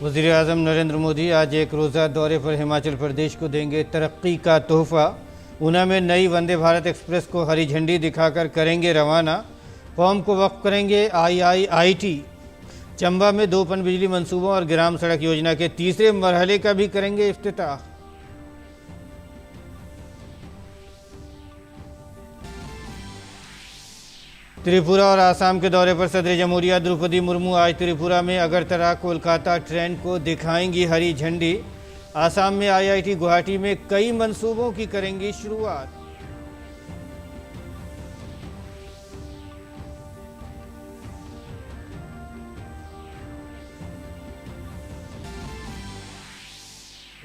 वज़ीर-ए-आज़म नरेंद्र मोदी आज एक रोज़ा दौरे पर हिमाचल प्रदेश को देंगे तरक्की का तोहफ़ा। ऊना में नई वंदे भारत एक्सप्रेस को हरी झंडी दिखाकर करेंगे रवाना। कौम को वक्फ करेंगे IIIT। चंबा में 2 पनबिजली मंसूबों और ग्राम सड़क योजना के तीसरे मरहले का भी करेंगे इफ्तिताह। त्रिपुरा और आसाम के दौरे पर सदर जमहूरिया द्रौपदी मुर्मू आज त्रिपुरा में अगरतला कोलकाता ट्रेन को दिखाएंगी हरी झंडी। आसाम में IIT गुवाहाटी में कई मंसूबों की करेंगी शुरुआत।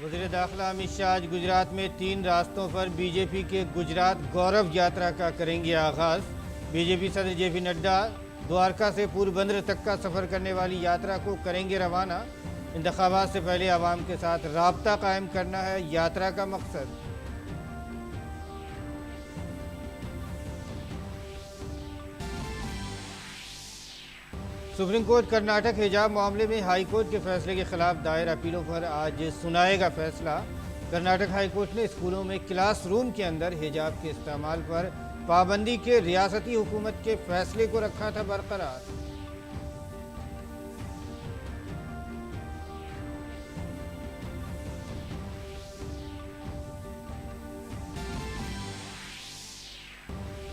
वज़ीर दाखिला अमित शाह आज गुजरात में 3 रास्तों पर बीजेपी के गुजरात गौरव यात्रा का करेंगे आगाज़। बीजेपी सदर JP नड्डा द्वारका से पोरबंदर तक का सफ़र करने वाली यात्रा को करेंगे रवाना। इंतखाबात से पहले आवाम के साथ राब्ता कायम करना है यात्रा का मकसद। सुप्रीम कोर्ट कर्नाटक हिजाब मामले में हाई कोर्ट के फैसले के खिलाफ दायर अपीलों पर आज सुनाएगा फैसला। कर्नाटक हाई कोर्ट ने स्कूलों में क्लासरूम के अंदर हिजाब के इस्तेमाल पर पाबंदी के रियासती हुकूमत के फैसले को रखा था बरकरार।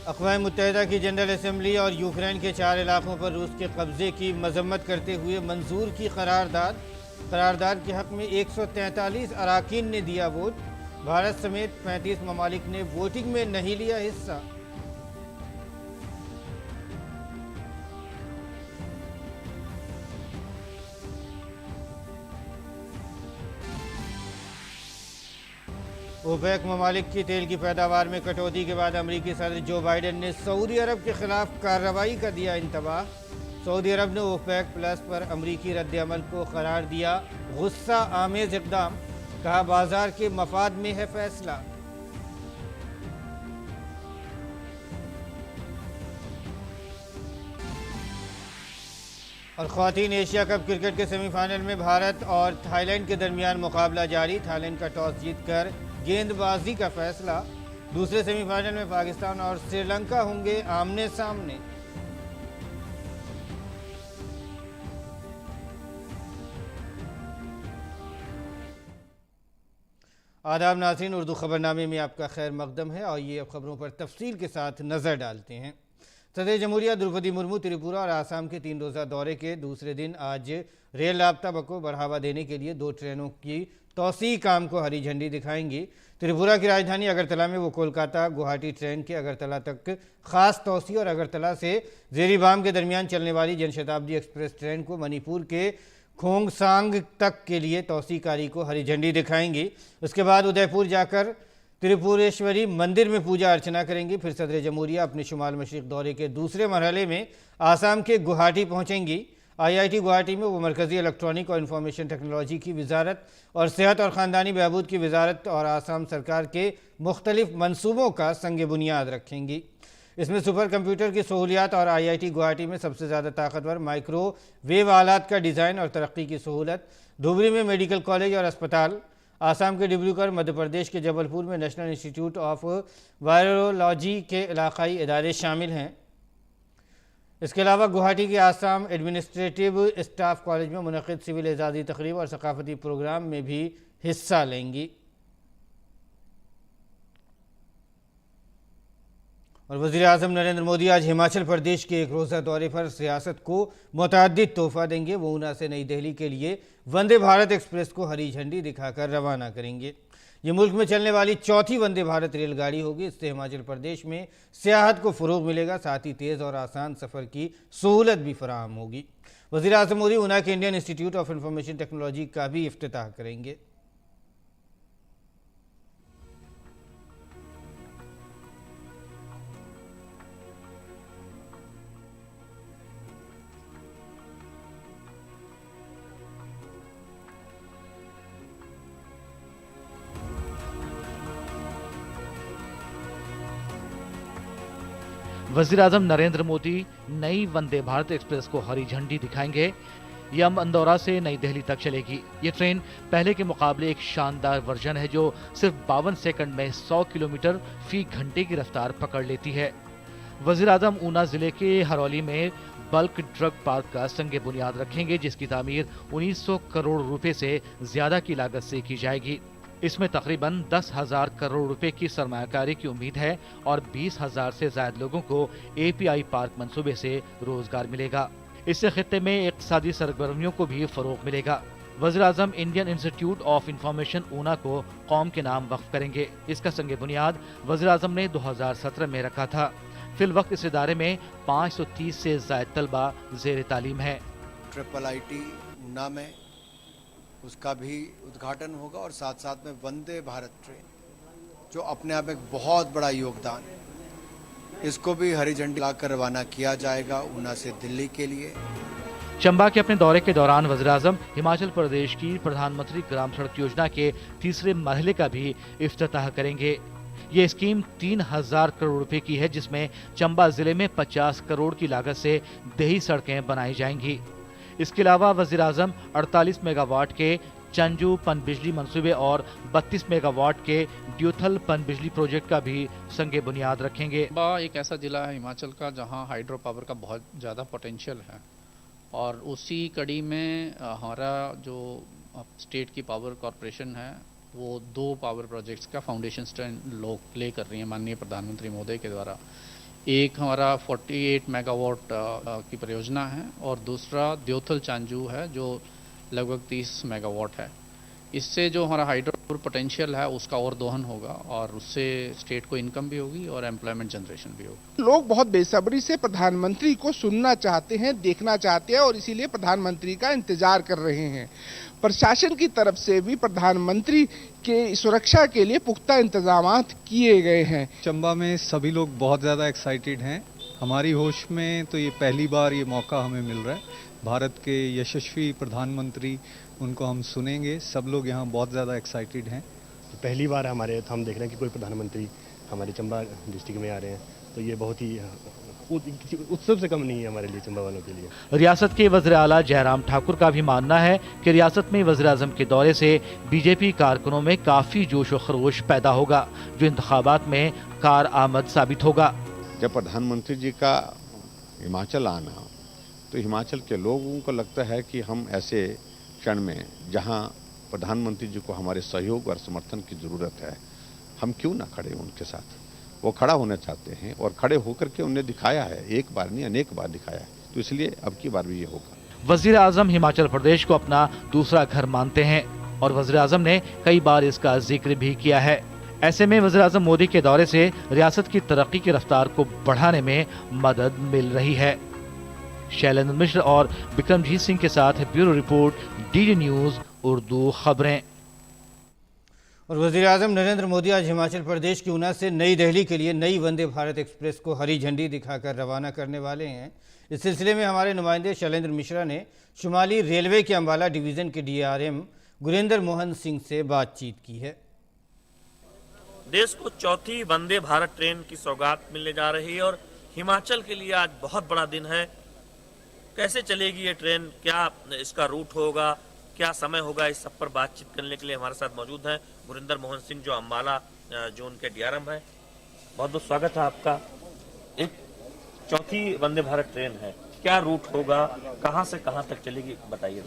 अक़वाम मुत्तहिदा की जनरल असम्बली और यूक्रेन के 4 इलाकों पर रूस के कब्जे की मजम्मत करते हुए मंजूर की करारदाद के हक में 143 अराकीन ने दिया वोट। भारत समेत 35 ममालिक ने वोटिंग में नहीं लिया हिस्सा। ओपेक ममालिक की तेल की पैदावार में कटौती के बाद अमरीकी सदर जो बाइडेन ने सऊदी अरब के खिलाफ कार्रवाई का दिया इंतबाह। सऊदी अरब ने ओपेक प्लस पर अमरीकी रद्द-ए-अमल को करार दिया गुस्सा आमेज इक़दाम। कहा बाजार के मफाद में है फैसला। और ख़वातीन एशिया कप क्रिकेट के सेमीफाइनल में भारत और थाईलैंड के दरमियान मुकाबला जारी। थाईलैंड का टॉस जीतकर गेंदबाजी का फैसला। दूसरे सेमीफाइनल में पाकिस्तान और श्रीलंका होंगे आमने सामने। आदाब नाज़रीन, उर्दू खबरनामे में आपका खैर मकदम है। और ये अब खबरों पर तफसील के साथ नज़र डालते हैं। सदर जमहूरिया द्रौपदी मुर्मू त्रिपुरा और आसाम के 3 रोज़ा दौरे के दूसरे दिन आज रेल राब्ता को बढ़ावा देने के लिए 2 ट्रेनों की तौसीह काम को हरी झंडी दिखाएंगी। त्रिपुरा की राजधानी अगरतला में वो कोलकाता गुवाहाटी ट्रेन के अगरतला तक खास तौसीह और अगरतला से ज़ेरीबाम के दरमियान चलने वाली जनशताब्दी एक्सप्रेस ट्रेन को मणिपुर के खोंगसांग तक के लिए तौसीहकारी को हरी झंडी दिखाएंगी। उसके बाद उदयपुर जाकर त्रिपुरेश्वरी मंदिर में पूजा अर्चना करेंगी। फिर सदर जमहूरिया अपने शुमाल मशरिक़ दौरे के दूसरे मरहले में आसाम के गुवाहाटी पहुँचेंगी। IIT गुवाहाटी में वो मरकज़ी इलेक्ट्रॉनिक और इंफॉर्मेशन टेक्नोलॉजी की वजारत और सेहत और ख़ानदानी बहबूद की वजारत और आसाम सरकार के मुख्तलिफ मनसूबों का संग बुनियाद रखेंगी। इसमें सुपर कंप्यूटर की सहूलियात और IIT गुवाहाटी में सबसे ज़्यादा ताकतवर माइक्रोवेव आलात का डिज़ाइन और तरक्की की सहूलत। धुबरी में मेडिकल कॉलेज और अस्पताल। आसाम के डिब्रूगढ़, मध्य प्रदेश के जबलपुर में नेशनल इंस्टीट्यूट ऑफ वायरोलॉजी के इलाकाई इदारे शामिल हैं। इसके अलावा गुवाहाटी के आसाम एडमिनिस्ट्रेटिव स्टाफ कॉलेज में मुनक़िद सिविल एजाज़ी तकरीब और सकाफती प्रोग्राम में भी हिस्सा लेंगी। और वज़ीर-ए-आज़म नरेंद्र मोदी आज हिमाचल प्रदेश के एक रोज़ा दौरे पर सियासत को मुतअद्दिद तोहफ़ा देंगे। वो ऊना से नई दिल्ली के लिए वंदे भारत एक्सप्रेस को हरी झंडी दिखाकर रवाना करेंगे। ये मुल्क में चलने वाली चौथी वंदे भारत रेलगाड़ी होगी। इससे हिमाचल प्रदेश में सियाहत को फ़रोग़ मिलेगा, साथ ही तेज़ और आसान सफ़र की सहूलत भी फराहम होगी। वज़ीर-ए-आज़म मोदी ऊना के Indian institute of information technology का भी इफ्तिताह करेंगे। वज़ीर-ए-आज़म नरेंद्र मोदी नई वंदे भारत एक्सप्रेस को हरी झंडी दिखाएंगे। ये अंदौरा से नई दिल्ली तक चलेगी। ये ट्रेन पहले के मुकाबले एक शानदार वर्जन है जो सिर्फ 52 सेकंड में 100 किलोमीटर फी घंटे की रफ्तार पकड़ लेती है। वजीर आजम ऊना जिले के हरौली में बल्क ड्रग पार्क का संगे बुनियाद रखेंगे, जिसकी तामीर 1900 करोड़ रुपए से ज्यादा की लागत से की जाएगी। इसमें तकरीबन 10,000 करोड़ रुपए की सरमायाकारी की उम्मीद है और 20,000 से ज्यादा लोगों को API पार्क मंसूबे से रोजगार मिलेगा। इससे खित्ते में इक्तिसादी सरगर्मियों को भी फरोग मिलेगा। वज़ीर आज़म Indian institute of information Una को कौम के नाम वक्फ करेंगे। इसका संगे बुनियाद वज़ीर आज़म ने 2017 में रखा था। फिल वक्त इस इदारे में 530 से ज्यादा तलबा ज़ेर तालीम है। IIIT ऊना में उसका भी उद्घाटन होगा और साथ साथ में वंदे भारत ट्रेन जो अपने आप एक बहुत बड़ा योगदान है, इसको भी हरी झंडी लाकर रवाना किया जाएगा ऊना से दिल्ली के लिए। चंबा के अपने दौरे के दौरान वज़ीर आज़म हिमाचल प्रदेश की प्रधानमंत्री ग्राम सड़क योजना के तीसरे मरहले का भी इफ्तिताह करेंगे। ये स्कीम 3,000 करोड़ रुपए की है, जिसमें चंबा जिले में 50 करोड़ की लागत से देही सड़कें बनाई जाएंगी। इसके अलावा वज़ीर आज़म 48 मेगावाट के चंजू पनबिजली मंसूबे और 32 मेगावाट के ड्यूथल पनबिजली प्रोजेक्ट का भी संगे बुनियाद रखेंगे। चंबा एक ऐसा जिला है हिमाचल का जहां हाइड्रो पावर का बहुत ज़्यादा पोटेंशियल है और उसी कड़ी में हमारा जो स्टेट की पावर कॉरपोरेशन है वो 2 पावर प्रोजेक्ट्स का फाउंडेशन स्टोन प्ले कर रही है माननीय प्रधानमंत्री महोदय के द्वारा। एक हमारा 48 मेगावाट की परियोजना है और दूसरा द्योथल चांजू है जो लगभग 30 मेगावाट है। इससे जो हमारा हाइड्रो पोटेंशियल है उसका और दोहन होगा और उससे स्टेट को इनकम भी होगी और एम्प्लॉयमेंट जनरेशन भी होगी। लोग बहुत बेसब्री से प्रधानमंत्री को सुनना चाहते हैं, देखना चाहते हैं और इसीलिए प्रधानमंत्री का इंतजार कर रहे हैं। प्रशासन की तरफ से भी प्रधानमंत्री के सुरक्षा के लिए पुख्ता इंतजाम किए गए हैं। चंबा में सभी लोग बहुत ज़्यादा एक्साइटेड हैं। हमारी होश में तो ये पहली बार ये मौका हमें मिल रहा है। भारत के यशस्वी प्रधानमंत्री, उनको हम सुनेंगे। सब लोग यहाँ बहुत ज़्यादा एक्साइटेड हैं। पहली बार हम देख रहे हैं कि कोई प्रधानमंत्री हमारे चंबा डिस्ट्रिक्ट में आ रहे हैं, तो ये बहुत ही उत्सव से कम नहीं है हमारे लिए, चंबा वालों के लिए। रियासत के वज़ीर आला जयराम ठाकुर का भी मानना है कि रियासत में वज़ीर आज़म के दौरे से बीजेपी कारकुनों में काफ़ी जोश व खरोश पैदा होगा, जो इंतखाबात में कार आमद साबित होगा। जब प्रधानमंत्री जी का हिमाचल आना, तो हिमाचल के लोगों को लगता है कि हम ऐसे क्षण में जहां प्रधानमंत्री जी को हमारे सहयोग और समर्थन की ज़रूरत है, हम क्यों ना खड़े उनके साथ। वो खड़ा होना चाहते हैं और खड़े होकर के उन्हें दिखाया है, एक बार नहीं अनेक बार दिखाया है, तो इसलिए अब की बार भी ये होगा। वज़ीर आज़म हिमाचल प्रदेश को अपना दूसरा घर मानते हैं और वज़ीर आज़म ने कई बार इसका जिक्र भी किया है। ऐसे में वज़ीर आज़म मोदी के दौरे से रियासत की तरक्की की रफ्तार को बढ़ाने में मदद मिल रही है। शैलेंद्र मिश्र और बिक्रमजीत सिंह के साथ bureau report, DD news Urdu खबरें। और वज़ीर आज़म नरेंद्र मोदी आज हिमाचल प्रदेश की ऊना से नई दिल्ली के लिए नई वंदे भारत एक्सप्रेस को हरी झंडी दिखाकर रवाना करने वाले हैं। इस सिलसिले में हमारे नुमाइंदे शैलेंद्र मिश्रा ने शुमाली रेलवे के अम्बाला डिवीज़न के DRM गुरेंद्र मोहन सिंह से बातचीत की है। देश को चौथी वंदे भारत ट्रेन की सौगात मिलने जा रही है और हिमाचल के लिए आज बहुत बड़ा दिन है। कैसे चलेगी ये ट्रेन, क्या इसका रूट होगा, क्या समय होगा, इस सब पर बातचीत करने के लिए हमारे साथ मौजूद हैं गुरिंदर मोहन सिंह जो अम्बाला जोन के DRM है। बहुत बहुत स्वागत है आपका। एक चौथी वंदे भारत ट्रेन है, क्या रूट होगा, कहां से कहां तक चलेगी, बताइए।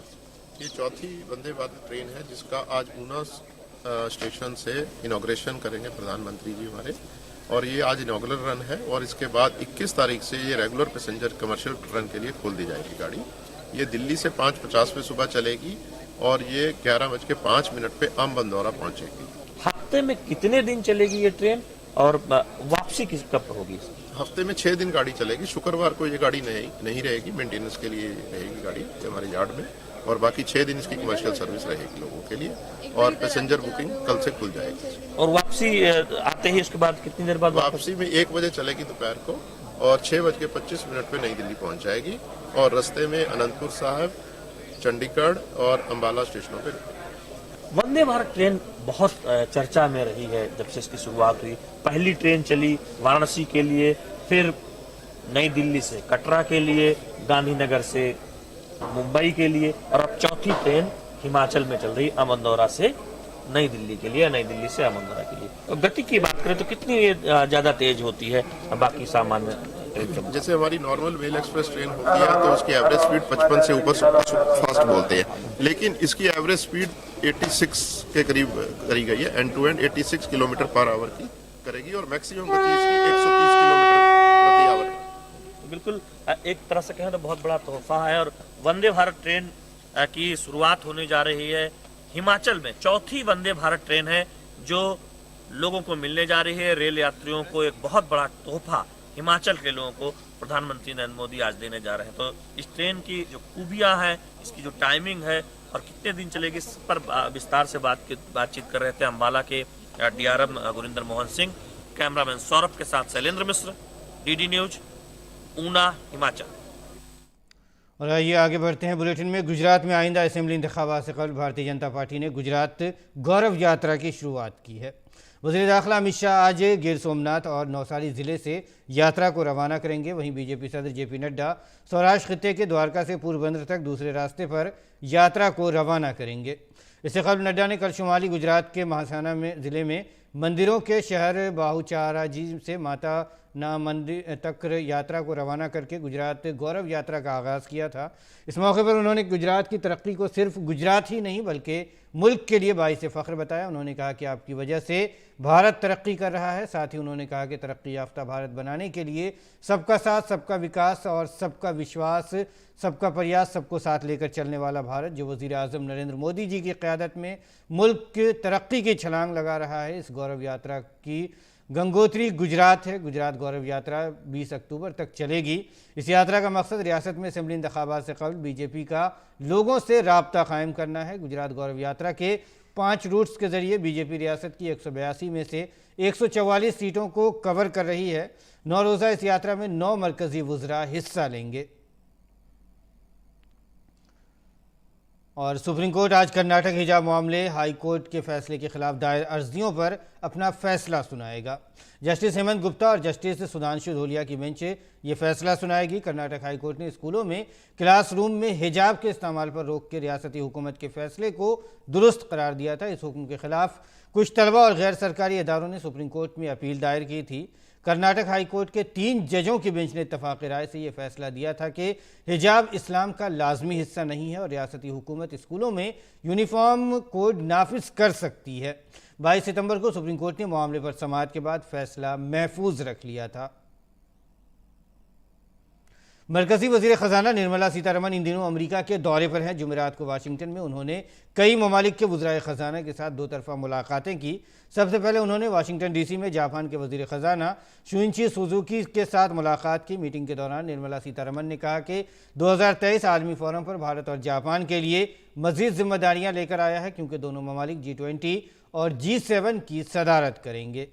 ये चौथी वंदे भारत ट्रेन है जिसका आज ऊना स्टेशन से इनॉग्रेशन करेंगे प्रधानमंत्री जी हमारे, और ये आज इनॉग्रेशन रन है और इसके बाद 21 तारीख से ये रेगुलर पैसेंजर कमर्शियल रन के लिए खोल दी जाएगी गाड़ी। ये दिल्ली से 5:50 पे सुबह चलेगी और ये 11:05 पे अंदौरा पहुंचेगी। हफ्ते में कितने दिन चलेगी ये ट्रेन और वापसी कब होगी? हफ्ते में 6 दिन गाड़ी चलेगी। शुक्रवार को ये गाड़ी नहीं रहेगी, मेंटेनेंस के लिए रहेगी गाड़ी हमारे यार्ड में, और बाकी 6 दिन इसकी कमर्शियल सर्विस रहेगी लोगों के लिए, और पैसेंजर बुकिंग कल से खुल जाएगी। और वापसी आते ही उसके बाद कितनी देर बाद? वापसी में 1 बजे चलेगी दोपहर को और 6:25 पे नई दिल्ली पहुंच जाएगी, और रास्ते में अनंतपुर साहिब, चंडीगढ़ और अम्बाला स्टेशनों पे। वंदे भारत ट्रेन बहुत चर्चा में रही है जब से इसकी शुरुआत हुई। पहली ट्रेन चली वाराणसी के लिए, फिर नई दिल्ली से कटरा के लिए, गांधीनगर से मुंबई के लिए, और अब चौथी ट्रेन हिमाचल में चल रही अमनदौरा से नई दिल्ली के लिए, नई दिल्ली से अमनदौरा के लिए। तो गति की बात करें तो कितनी ये ज़्यादा तेज होती है बाकी सामान्य ट्रेन से? जैसे हमारी नॉर्मल मेल एक्सप्रेस ट्रेन होती है तो उसकी एवरेज स्पीड 55 से ऊपर फास्ट बोलते हैं, लेकिन इसकी एवरेज स्पीड 86 के करीब करी गई है। End to end 86 kilometre per hour की करेगी और मैक्सिमम गति इसकी 130 किलोमीटर प्रति आवर है। बिल्कुल एक तरह से कहें तो बहुत बड़ा तोहफा है। और वंदे भारत ट्रेन की शुरुआत होने जा रही है हिमाचल में। चौथी वंदे भारत ट्रेन है जो लोगों को मिलने जा रही है। रेल यात्रियों को एक बहुत बड़ा तोहफा हिमाचल के लोगों को प्रधानमंत्री नरेंद्र मोदी आज देने जा रहे हैं। तो इस ट्रेन की जो खूबियां हैं, इसकी जो टाइमिंग है और कितने दिन चलेगी, इस पर विस्तार से बातचीत कर रहे थे अम्बाला के डीआरएम गुरिंदर मोहन सिंह। कैमरामैन सौरभ के साथ शैलेंद्र मिश्र, डीडी न्यूज, ऊना, हिमाचल। और आइए आगे बढ़ते हैं बुलेटिन में। गुजरात में आइंदा असेंबली इंतखाबात से कबल भारतीय जनता पार्टी ने गुजरात गौरव यात्रा की शुरुआत की है। वज़ीर दाखिला अमित शाह आज गिर सोमनाथ और नौसारी ज़िले से यात्रा को रवाना करेंगे। वहीं बीजेपी सदर जेपी नड्डा सौराष्ट्र खित्ते के द्वारका से पोरबंदर तक दूसरे रास्ते पर यात्रा को रवाना करेंगे। इससे कबल नड्डा ने कल शुमाली गुजरात के महासाना में ज़िले में मंदिरों के शहर बाहुचाराजी से माता ना मंदिर तक यात्रा को रवाना करके गुजरात गौरव यात्रा का आगाज़ किया था। इस मौके पर उन्होंने गुजरात की तरक्की को सिर्फ गुजरात ही नहीं बल्कि मुल्क के लिए बाइस फ़ख्र बताया। उन्होंने कहा कि आपकी वजह से भारत तरक्की कर रहा है। साथ ही उन्होंने कहा कि तरक्की याफ्ता भारत बनाने के लिए सबका साथ, सबका विकास और सबका विश्वास, सबका प्रयास, सबको साथ लेकर चलने वाला भारत जो वज़ीर आज़म नरेंद्र मोदी जी की क़यादत में मुल्क की तरक्की की छलांग लगा रहा है। इस गौरव यात्रा की गंगोत्री गुजरात है। गुजरात गौरव यात्रा 20 अक्टूबर तक चलेगी। इस यात्रा का मकसद रियासत में असेंबली इंतखाबात से कबल बीजेपी का लोगों से राब्ता कायम करना है। गुजरात गौरव यात्रा के 5 रूट्स के जरिए बीजेपी रियासत की 182 में से 144 सीटों को कवर कर रही है। 9 रोज़ा इस यात्रा में 9 मरकजी वुज़रा हिस्सा लेंगे। और सुप्रीम कोर्ट आज कर्नाटक हिजाब मामले हाई कोर्ट के फैसले के खिलाफ दायर अर्जियों पर अपना फैसला सुनाएगा। जस्टिस हेमंत गुप्ता और जस्टिस सुधांशु धोलिया की बेंच ये फैसला सुनाएगी। कर्नाटक हाई कोर्ट ने स्कूलों में क्लासरूम में हिजाब के इस्तेमाल पर रोक के रियासती हुकूमत के फैसले को दुरुस्त करार दिया था। इस हुक्म के खिलाफ कुछ तलबा और गैर सरकारी इदारों ने सुप्रीम कोर्ट में अपील दायर की थी। कर्नाटक हाई कोर्ट के 3 जजों की बेंच ने इत्तफाक़ राय से यह फैसला दिया था कि हिजाब इस्लाम का लाजमी हिस्सा नहीं है और रियासती हुकूमत स्कूलों में यूनिफॉर्म कोड नाफिज कर सकती है। 22 सितंबर को सुप्रीम कोर्ट ने मामले पर समाअत के बाद फैसला महफूज रख लिया था। मरकजी वज़ीर ख़जाना निर्मला सीतारमन इन दिनों अमेरिका के दौरे पर हैं। जुमेरात को वाशिंगटन में उन्होंने कई ममालिक के वज़राए ख़जाना के साथ 2 तरफ़ा मुलाकातें की। सबसे पहले उन्होंने वाशिंगटन डीसी में जापान के वज़ीर ख़जाना शुइची सुजुकी के साथ मुलाकात की। मीटिंग के दौरान निर्मला सीतारमन ने कहा कि 2023 आलमी फोरम पर भारत और जापान के लिए मज़ीद जिम्मेदारियाँ लेकर आया है क्योंकि दोनों ममालिक G20 और G7 की सदारत करेंगे।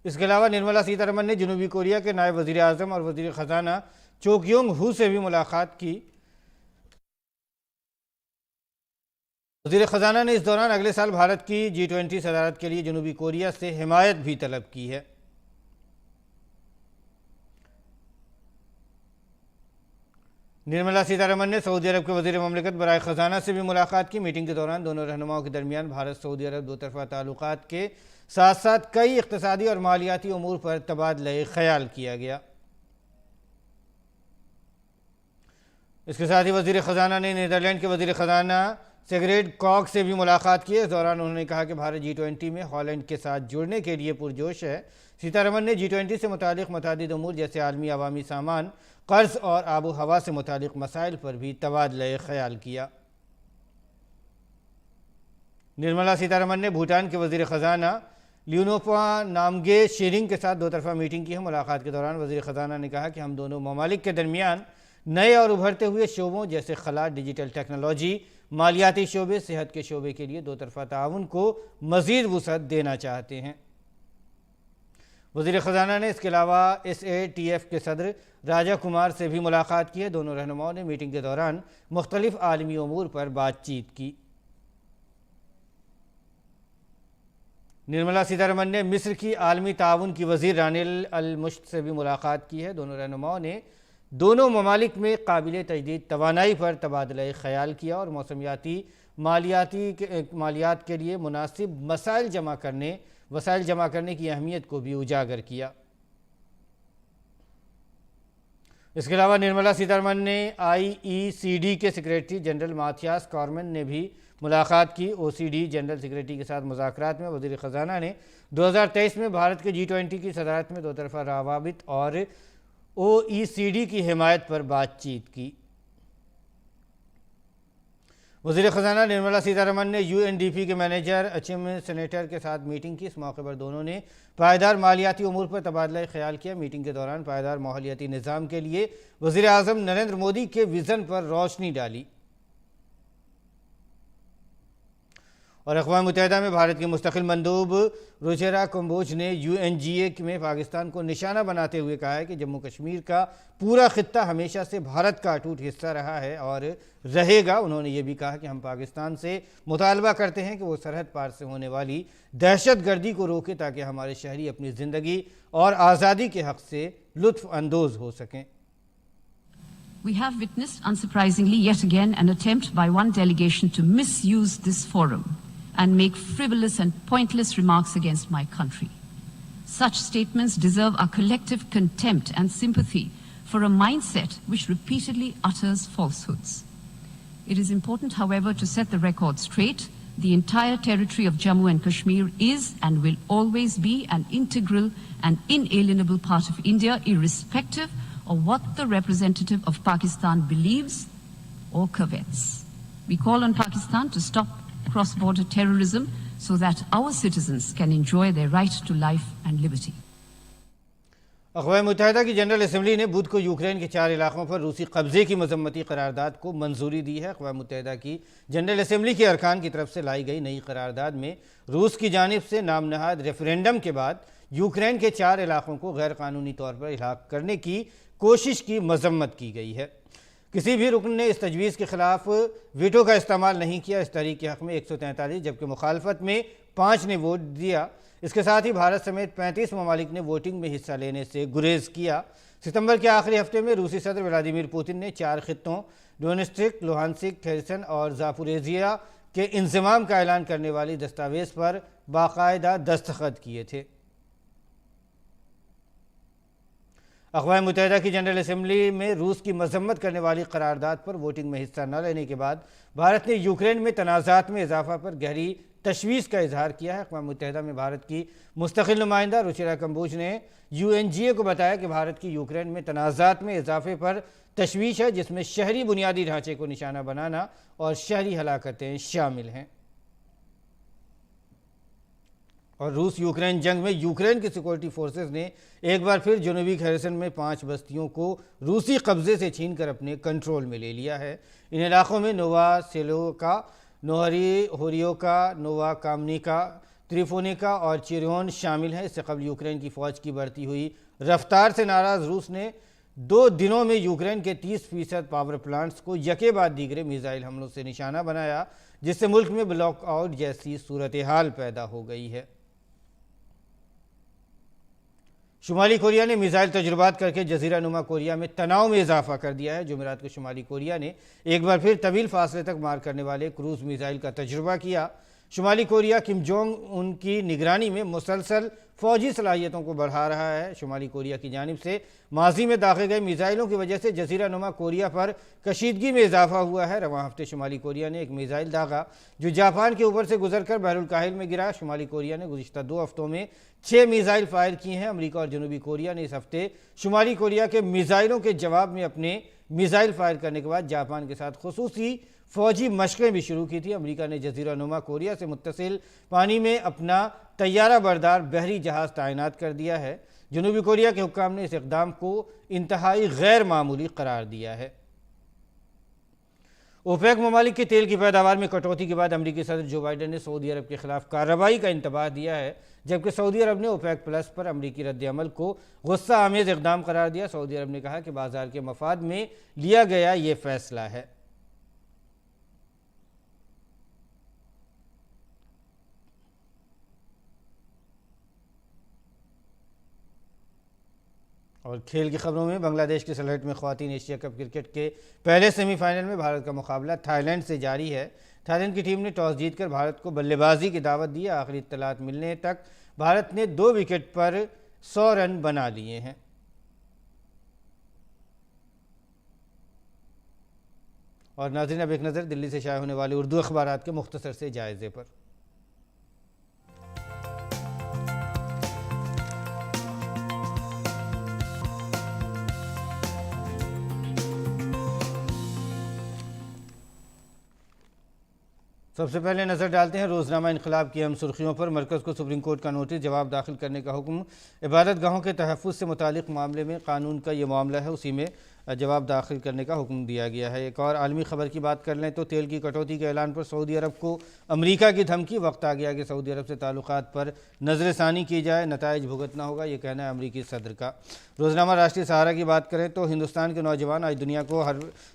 इसके अलावा निर्मला सीतारमन ने जनूबी कोरिया के नायब वज़ीर आज़म और वज़ीर ख़जाना चो क्योंग हू से भी मुलाकात की। वज़ीर ख़जाना ने इस दौरान अगले साल भारत की G20 सदारत के लिए जनूबी कोरिया से हिमायत भी तलब की है। निर्मला सीतारमन ने सऊदी अरब के वज़ीर ममलिकत बराए ख़जाना से भी मुलाकात की। मीटिंग के दौरान दोनों रहनुमाओं के दरमियान भारत सऊदी अरब 2 तरफ़ा ताल्लुकात के साथ साथ कई इक़्तिसादी और मालियाती उमूर पर तबादला ख़याल किया गया। इसके साथ ही वज़ीर ख़जाना ने नीदरलैंड के वज़ीर ख़जाना सिगरेट कॉक से भी मुलाकात की। इस दौरान उन्होंने कहा कि भारत G20 में हॉलैंड के साथ जुड़ने के लिए पुरजोश है। सीतारमन ने G20 से मुतालिक मुतादिद उमूर जैसे आलमी अवामी सामान, कर्ज और आबो हवा से मुतालिक मसाइल पर भी तबादला ख़याल किया। निर्मला सीतारमन ने भूटान के वज़ीर ख़जाना लियोनोपा नामगे शेरिंग के साथ 2 तरफ़ा मीटिंग की है। मुलाकात के दौरान वज़ीर ख़जाना ने कहा कि हम दोनों ममालिक के दरमियान नए और उभरते हुए शोबों जैसे खला, डिजिटल टेक्नोलॉजी, मालियाती शोबे, सेहत के शोबे के लिए 2 तरफ़ा ताउन को मज़ीद वुसअत देना चाहते हैं। वज़ीर ख़जाना ने इसके अलावा SATF के सदर राजा कुमार से भी मुलाकात की है। दोनों रहनुमाओं ने मीटिंग के दौरान मुख्तलिफ आलमी उमूर पर बातचीत की। निर्मला सीतारमन ने मिस्र की आलमी ताउन की वज़ीर रानिल अल मुश्त से भी मुलाकात की है। दोनों रहनुमाओं ने दोनों ममालिक में काबिल तजदीद तवानाई पर तबादला ख्याल किया और मौसमियाती मालियात के लिए मुनासिब वसाइल जमा करने की अहमियत को भी उजागर किया। इसके अलावा निर्मला सीतारमण ने IECD के सेक्रेटरी जनरल माथियास कॉर्मन ने भी मुलाकात की। OECD जनरल सेक्रेटरी के साथ मुज़ाकरात में वज़ीर ख़ज़ाना ने 2023 में भारत के G20 की सदारत में दो तरफ़ा रवाबित और OECD की हिमायत पर बातचीत की। वज़ीर ख़ज़ाना निर्मला सीतारमण ने UNDP के मैनेजर अचिम सेनेटर के साथ मीटिंग की। इस मौके पर दोनों ने पायदार मालियाती उमूर पर तबादला ख्याल किया। मीटिंग के दौरान पायदार माहौलियाती निज़ाम के लिए वज़ीर आज़म नरेंद्र मोदी के विज़न पर रोशनी डाली और अक़वाम मुत्तहिदा में भारत के मुस्तक़िल मंदूब रुचेरा कम्बोज ने UNGA में पाकिस्तान को निशाना बनाते हुए कहा है कि जम्मू कश्मीर का पूरा खित्ता हमेशा से भारत का अटूट हिस्सा रहा है और रहेगा। उन्होंने ये भी कहा कि हम पाकिस्तान से मुतालबा करते हैं कि वो सरहद पार से होने वाली दहशतगर्दी को रोके ताकि हमारे शहरी अपनी ज़िंदगी और आज़ादी के हक़ से लुत्फ़ अंदोज़ हो सकें। We have witnessed, unsurprisingly, yet again an attempt by one delegation to misuse this forum and make frivolous and pointless remarks against my country. Such statements deserve our collective contempt and sympathy for a mindset which repeatedly utters falsehoods. It is important, however, to set the record straight. The entire territory of Jammu and Kashmir is and will always be an integral and inalienable part of India, irrespective of what the representative of Pakistan believes or covets. We call on Pakistan to stop cross-border terrorism so that our citizens can enjoy their right to life and liberty. अक़वाम मुत्तहिदा की general assembly ने बुध को Ukraine के 4 इलाक़ों पर रूसी कब्ज़े की मजम्मती करारदाद को मंजूरी दी है। अक़वाम मुत्तहिदा की जनरल असम्बली के अरकान की तरफ से लाई गई नई करारदाद में रूस की जानिब से नाम नहाद रेफरेंडम के बाद यूक्रेन के 4 इलाक़ों को गैर कानूनी तौर पर इलाक़ करने की कोशिश की मजम्मत की गई है। किसी भी रुकन ने इस तजवीज़ के ख़िलाफ़ वीटो का इस्तेमाल नहीं किया। इस तहरीक के हक़ में 143 जबकि मुखालफत में 5 ने वोट दिया। इसके साथ ही भारत समेत 35 ममालिक ने वोटिंग में हिस्सा लेने से गुरेज किया। सितंबर के आखिरी हफ्ते में रूसी सदर व्लादिमीर पुतिन ने 4 खित्तों डोनेस्टिक, लुहानसिक, खेरसन और जापोरेजिया के इंज़माम का ऐलान करने वाली दस्तावेज़ पर बाकायदा दस्तखत किए थे। अक़वाम मुत्तहिदा की जनरल असम्बली में रूस की मजम्मत करने वाली करारदाद पर वोटिंग में हिस्सा न लेने के बाद भारत ने यूक्रेन में तनाज़ात में इजाफा पर गहरी तशवीश का इजहार किया है। अक़वाम मुत्तहिदा में भारत की मुस्तक़िल नुमाइंदा रुचिरा कम्बोज ने UNGA को बताया कि भारत की यूक्रेन में तनाज़ात में इजाफे पर तशवीश है, जिसमें शहरी बुनियादी ढांचे को निशाना बनाना और शहरी हलाकतें शामिल हैं। और रूस यूक्रेन जंग में यूक्रेन की सिक्योरिटी फोर्सेस ने एक बार फिर जनूबी खेरसन में 5 बस्तियों को रूसी कब्जे से छीनकर अपने कंट्रोल में ले लिया है। इन इलाकों में नोवा सेलोका, नोहरी होरियोका, नोवा कामनिका, त्रिफोनिका और चिरियोन शामिल हैं। इससे कबल यूक्रेन की फ़ौज की बढ़ती हुई रफ्तार से नाराज़ रूस ने 2 दिनों में यूक्रेन के 30% पावर प्लांट्स को यके बाद दीगरे मिसाइल हमलों से निशाना बनाया, जिससे मुल्क में ब्लॉक आउट जैसी सूरत हाल पैदा हो गई है। शुमाली कोरिया ने मिसाइल तजुर्बात करके जजीरा नुमा कोरिया में तनाव में इजाफा कर दिया है। जुमेरात को शुमाली कोरिया ने एक बार फिर तवील फासले तक मार करने वाले क्रूज़ मिसाइल का तजुर्बा किया। शुमाली कोरिया किम जोंग उनकी निगरानी में मुसलसल फ़ौजी सलाहियतों को बढ़ा रहा है। शुमाली कोरिया की जानिब से माजी में दागे गए मिसाइलों की वजह से जजीरा नुमा कोरिया पर कशीदगी में इजाफा हुआ है। रवां हफ्ते शुमाली कोरिया ने एक मिसाइल दागा जो जापान के ऊपर से गुजरकर बहरुल काहिल में गिरा। शुमाली कोरिया ने गुज़िश्ता 2 हफ्तों में 6 मिसाइल फायर किए हैं। अमरीका और जनूबी कोरिया ने इस हफ्ते शुमाली कोरिया के मिसाइलों के जवाब में अपने मिसाइल फायर करने के बाद जापान के साथ खुसूसी फ़ौजी मशक़ें भी शुरू की थी। अमरीका ने जजीरा नुमा कोरिया से मुत्तसिल पानी में अपना तैयारा बरदार बहरी जहाज़ तैनात कर दिया है। जनूबी कोरिया के हुक्काम ने इस इक़दाम को इंतहाई गैर मामूली करार दिया है। ओपेक ममालिक के तेल की पैदावार में कटौती के बाद अमरीकी सदर जो बाइडन ने सऊदी अरब के खिलाफ कार्रवाई का इंतबाह दिया है, जबकि सऊदी अरब ने ओपेक प्लस पर अमरीकी रद्द-ए-अमल को गुस्सा आमेज़ इक़दाम करार दिया। सऊदी अरब ने कहा कि बाजार के मफाद में लिया गया ये फैसला है। और खेल की खबरों में बांग्लादेश की सलहट में ख्वातीन एशिया कप क्रिकेट के पहले सेमीफाइनल में भारत का मुकाबला थाईलैंड से जारी है। थाईलैंड की टीम ने टॉस जीतकर भारत को बल्लेबाजी की दावत दी। आखिरी इत्तलात मिलने तक भारत ने 2 विकेट पर 100 रन बना लिए हैं। और नाज़रीन, अब एक नज़र दिल्ली से शाये होने वाले उर्दू अखबारात के मुख्तसर से जायज़े पर। सबसे पहले नज़र डालते हैं रोज़नामा इनकलाब की अहम सुर्खियों पर। मरकज़ को सुप्रीम कोर्ट का नोटिस, जवाब दाखिल करने का हुक्म। इबादत गाहों के तहफ़्फ़ुज़ से मुतालिक मामले में कानून का ये मामला है, उसी में जवाब दाखिल करने का हुक्म दिया गया है। एक और आलमी ख़बर की बात कर लें तो तेल की कटौती के ऐलान पर सऊदी अरब को अमरीका की धमकी। वक्त आ गया कि सऊदी अरब से ताल्लुकात पर नज़रसानी की जाए, नताइज भुगतना होगा, ये कहना है अमरीकी सदर का। रोज़नामा राष्ट्रीय सहारा की बात करें तो हिंदुस्तान के नौजवान आज दुनिया को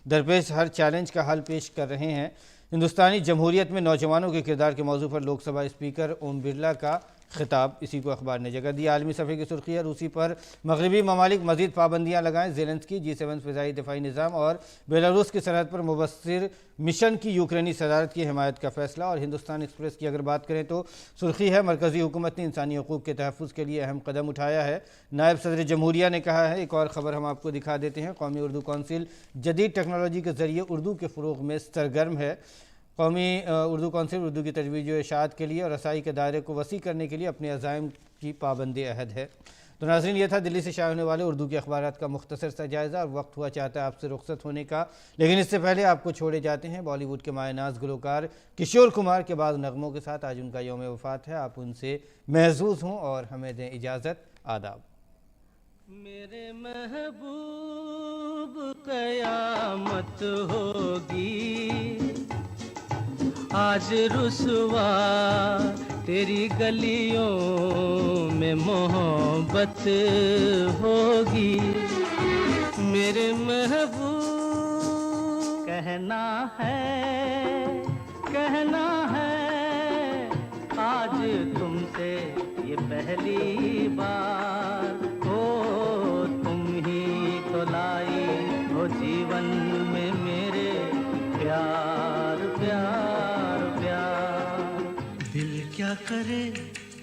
दरपेश हर चैलेंज का हल पेश कर रहे हैं। हिंदुस्तानी जमहूरियत में नौजवानों के किरदार के मौजू पर लोकसभा स्पीकर ओम बिरला का खिताब, इसी को अखबार ने जगह दी। आलमी सफ़े की सुर्खी है, रूसी पर मगरबी ममालिक मजीद पाबंदियाँ लगाएं। ज़ेलेंस्की G7 फ़िज़ाई दिफाई निज़ाम और बेलारूस की सरहद पर मुबस्सिर मिशन की यूक्रेनी सदारत की हिमायत का फैसला। और हिंदुस्तान एक्सप्रेस की अगर बात करें तो सुर्खी है, मरकज़ी हुकूमत ने इंसानी हकूक़ के तहफ़्फ़ुज़ के लिए अहम कदम उठाया है, नायब सदर जमहूरिया ने कहा है। एक और ख़बर हम आपको दिखा देते हैं, कौमी उर्दू कौंसिल जदीद टेक्नोलॉजी के ज़रिए उर्दू के फ़रोग़ में सरगर्म है। कौमी उर्दू कौंसिल उर्दू की तजवीज़ व इशाअत के लिए और रसाई के दायरे को वसी करने के लिए अपने अज़ाइम की पाबंदी अहद है। तो नाज़रीन, ये था दिल्ली से शाये होने वाले उर्दू के अखबारात का मुख्तसर सा जायज़ा। और वक्त हुआ चाहता है आपसे रुखसत होने का, लेकिन इससे पहले आपको छोड़े जाते हैं बॉलीवुड के मायनाज़ गुलकार किशोर कुमार के बाद नगमों के साथ। आज उनका यौम वफ़ात है, आप उनसे महज़ूज़ हों और हमें दें इजाज़त। आदाब। मेरे महबूब क़यामत होगी, आज रुसवा तेरी गलियों में मोहब्बत होगी। मेरे महबूब कहना है आज तुमसे ये पहली बार हो, तुम ही तो लाई हो जीवन में मेरे प्यार प्यार प्यार। दिल क्या करे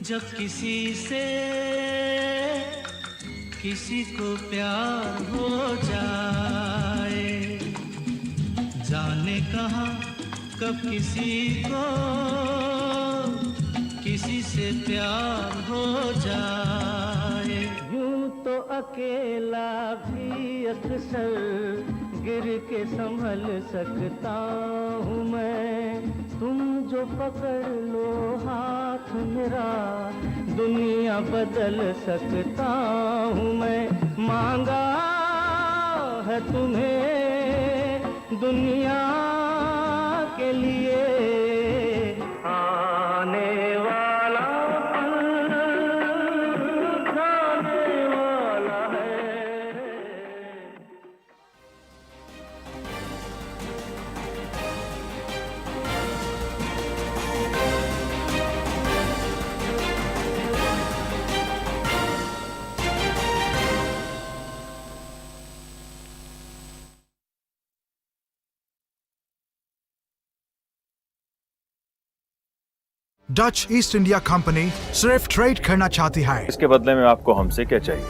जब किसी को प्यार हो जाए, जाने कहाँ कब किसी से प्यार हो जाए। यूं तो अकेला भी अक्सर गिर के संभल सकता हूँ मैं, तुम जो पकड़ लो हाथ मेरा दुनिया बदल सकता हूँ मैं। मांगा है तुम्हें दुनिया के लिए आने वाला जाने वाला है। डच ईस्ट इंडिया कंपनी सिर्फ ट्रेड करना चाहती है, इसके बदले में आपको हमसे क्या चाहिए?